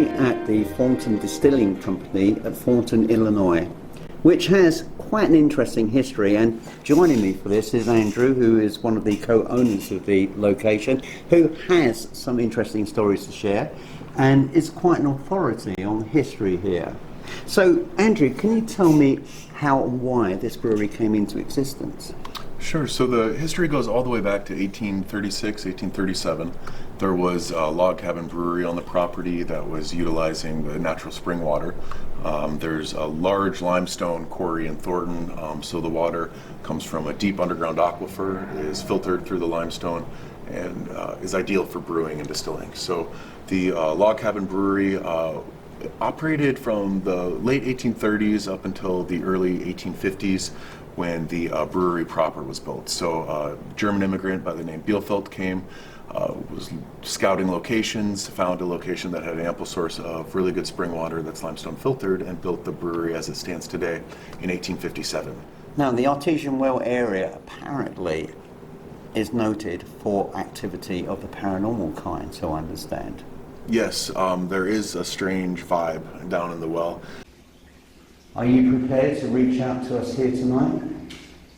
actually at the Thornton Distilling Company at Thornton, Illinois, which has quite an interesting history. And joining me for this is Andrew, who is one of the co-owners of the location, who has some interesting stories to share and is quite an authority on history here. So, Andrew, can you tell me how and why this brewery came into existence? Sure. So the history goes all the way back to 1836, 1837. There was a log cabin brewery on the property that was utilizing the natural spring water. There's a large limestone quarry in Thornton, so the water comes from a deep underground aquifer, is filtered through the limestone, and is ideal for brewing and distilling. So the log cabin brewery operated from the late 1830s up until the early 1850s, when the brewery proper was built. So a German immigrant by the name Bielefeld came, was scouting locations, found a location that had an ample source of really good spring water that's limestone filtered, and built the brewery as it stands today in 1857. Now, the artesian well area apparently is noted for activity of the paranormal kind, so I understand. Yes, there is a strange vibe down in the well. Are you prepared to reach out to us here tonight?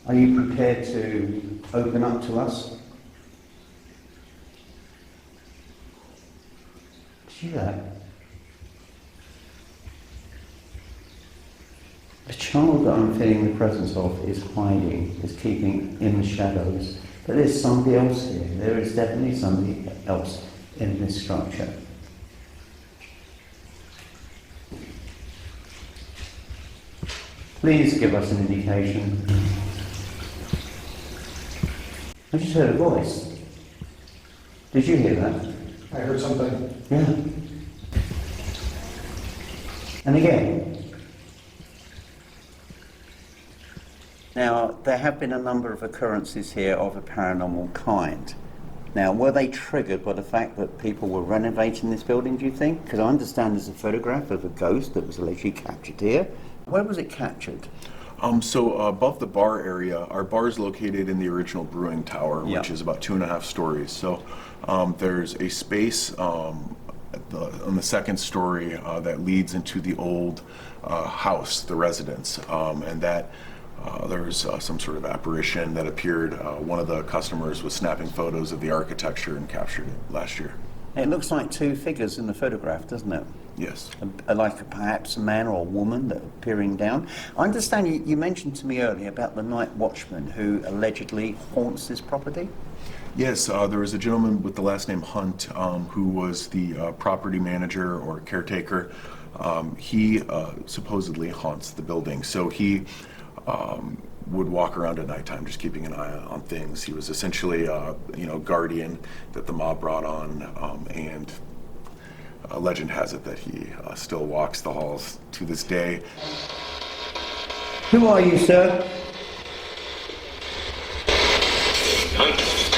Are you prepared to open up to us? See that? The child that I'm feeling the presence of is hiding, is keeping in the shadows. But there's somebody else here. There is definitely somebody else in this structure. Please give us an indication. I just heard a voice. Did you hear that? I heard something. Yeah. And again. Now, there have been a number of occurrences here of a paranormal kind. Now, were they triggered by the fact that people were renovating this building, do you think? Because I understand there's a photograph of a ghost that was allegedly captured here. Where was it captured? So above the bar area, our bar is located in the original brewing tower, Yeah. which is about 2.5 stories. So there's a space on the second story that leads into the old house, the residence, and that there's some sort of apparition that appeared. One of the customers was snapping photos of the architecture and captured it last year. It looks like two figures in the photograph, doesn't it? Yes. Like perhaps a man or a woman that are peering down. I understand you mentioned to me earlier about the night watchman who allegedly haunts this property. Yes, there was a gentleman with the last name Hunt who was the property manager or caretaker. He supposedly haunts the building. So he would walk around at nighttime just keeping an eye on things. He was essentially guardian that the mob brought on, and legend has it that he still walks the halls to this day. Who are you, sir? Hunt.